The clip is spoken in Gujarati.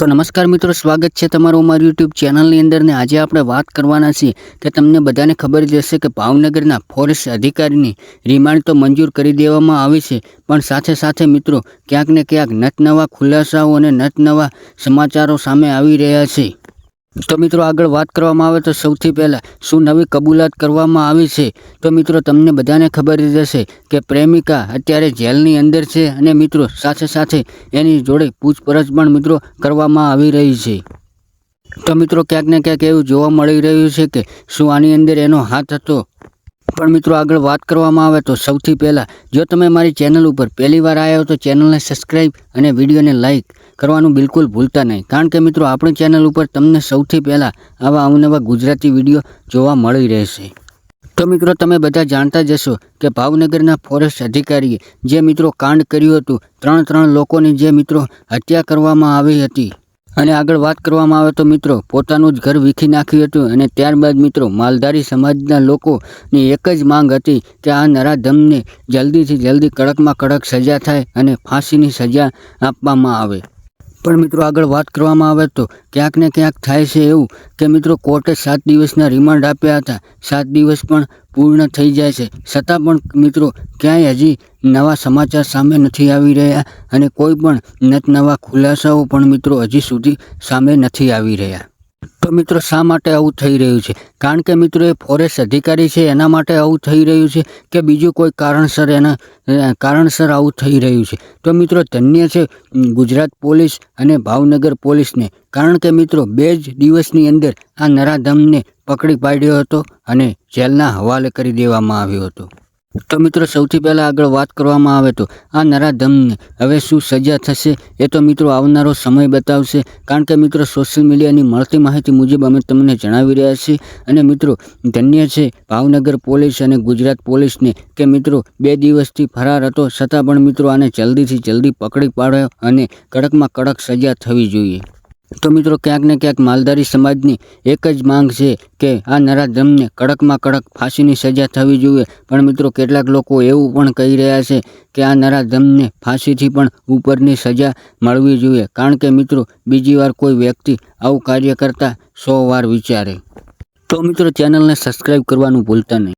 તો નમસ્કાર મિત્રો, સ્વાગત છે તમારું અમારી યુટ્યુબ ચેનલની અંદર ને આજે આપણે વાત કરવાના છીએ કે તમને બધાને ખબર જ હશે કે ભાવનગરના ફોરેસ્ટ અધિકારીની રિમાન્ડ તો મંજૂર કરી દેવામાં આવી છે, પણ સાથે સાથે મિત્રો ક્યાંક ને ક્યાંક નતનવા ખુલાસાઓ અને નતનવા સમાચારો સામે આવી રહ્યા છે। તો મિત્રો આગળ વાત કરવામાં આવે તો સૌથી પહેલાં શું નવી કબૂલાત કરવામાં આવી છે। તો મિત્રો તમને બધાને ખબર જ હશે કે પ્રેમિકા અત્યારે જેલની અંદર છે અને મિત્રો સાથે સાથે એની જોડે પૂછપરછ પણ મિત્રો કરવામાં આવી રહી છે। તો મિત્રો ક્યાંક ને ક્યાંક એવું જોવા મળી રહ્યું છે કે શું આની અંદર એનો હાથ હતો। પણ મિત્રો આગળ વાત કરવામાં આવે તો સૌથી પહેલાં જો તમે મારી ચેનલ ઉપર પહેલીવાર આવ્યા હો તો ચેનલને સબસ્ક્રાઈબ અને વિડીયોને લાઇક કરવાનું બિલકુલ ભૂલતા નહીં, કારણ કે મિત્રો આપણી ચેનલ ઉપર તમને સૌથી પહેલાં આવા અવનવા ગુજરાતી વિડીયો જોવા મળી રહેશે। તો મિત્રો તમે બધા જાણતા જ હશો કે ભાવનગરના ફોરેસ્ટ અધિકારીએ જે મિત્રો કાંડ કર્યું હતું, ત્રણ લોકોની જે મિત્રો હત્યા કરવામાં આવી હતી અને આગળ વાત કરવામાં આવે તો મિત્રો પોતાનું જ ઘર વીખી નાખ્યું હતું અને ત્યારબાદ મિત્રો માલધારી સમાજના લોકોની એક જ માંગ હતી કે આ નરાધમને જલ્દીથી જલ્દી કડકમાં કડક સજા થાય અને ફાંસીની સજા આપવામાં આવે। પણ મિત્રો આગળ વાત કરવામાં આવે તો ક્યાંક ને ક્યાંક થાય છે એવું કે મિત્રો કોર્ટે 7 દિવસના રિમાન્ડ આપ્યા હતા, 7 દિવસ પણ પૂર્ણ થઈ જાય છે, છતાં પણ મિત્રો ક્યાંય હજી નવા સમાચાર સામે નથી આવી રહ્યા અને કોઈ પણ નવા ખુલાસાઓ પણ મિત્રો હજી સુધી સામે નથી આવી રહ્યા। તો મિત્રો શા માટે આવું થઈ રહ્યું છે? કારણ કે મિત્રો એ ફોરેસ્ટ અધિકારી છે એના માટે આવું થઈ રહ્યું છે કે બીજું કોઈ કારણસર આવું થઈ રહ્યું છે? તો મિત્રો ધન્ય છે ગુજરાત પોલીસ અને ભાવનગર પોલીસને, કારણ કે મિત્રો 2 જ દિવસની અંદર આ નરાધમને પકડી પાડ્યો હતો અને જેલના હવાલે કરી દેવામાં આવ્યો હતો। તો મિત્રો સૌથી પહેલાં આગળ વાત કરવામાં આવે તો આ નરાધમને હવે શું સજા થશે એ તો મિત્રો આવનારો સમય બતાવશે, કારણ કે મિત્રો સોશિયલ મીડિયાની મળતી માહિતી મુજબ અમે તમને જણાવી રહ્યા છીએ અને મિત્રો ધન્ય છે ભાવનગર પોલીસ અને ગુજરાત પોલીસને કે મિત્રો 2 દિવસથી ફરાર હતો, છતાં પણ મિત્રો આને જલ્દીથી જલ્દી પકડી પાડ્યો અને કડકમાં કડક સજા થવી જોઈએ। તો મિત્રો ક્યાંક ને ક્યાંક માલધારી સમાજની એક જ માંગ છે કે આ નરાધમને કડકમાં કડક ફાંસીની સજા થવી જોઈએ, પણ મિત્રો કેટલાક લોકો એવું પણ કહી રહ્યા છે કે આ નરાધમને ફાંસીથી પણ ઉપરની સજા મળવી જોઈએ, કારણ કે મિત્રો બીજી વાર કોઈ વ્યક્તિ આવું કાર્ય કરતાં 100 વાર વિચારે। તો મિત્રો ચેનલને સબસ્ક્રાઈબ કરવાનું ભૂલતા નહીં।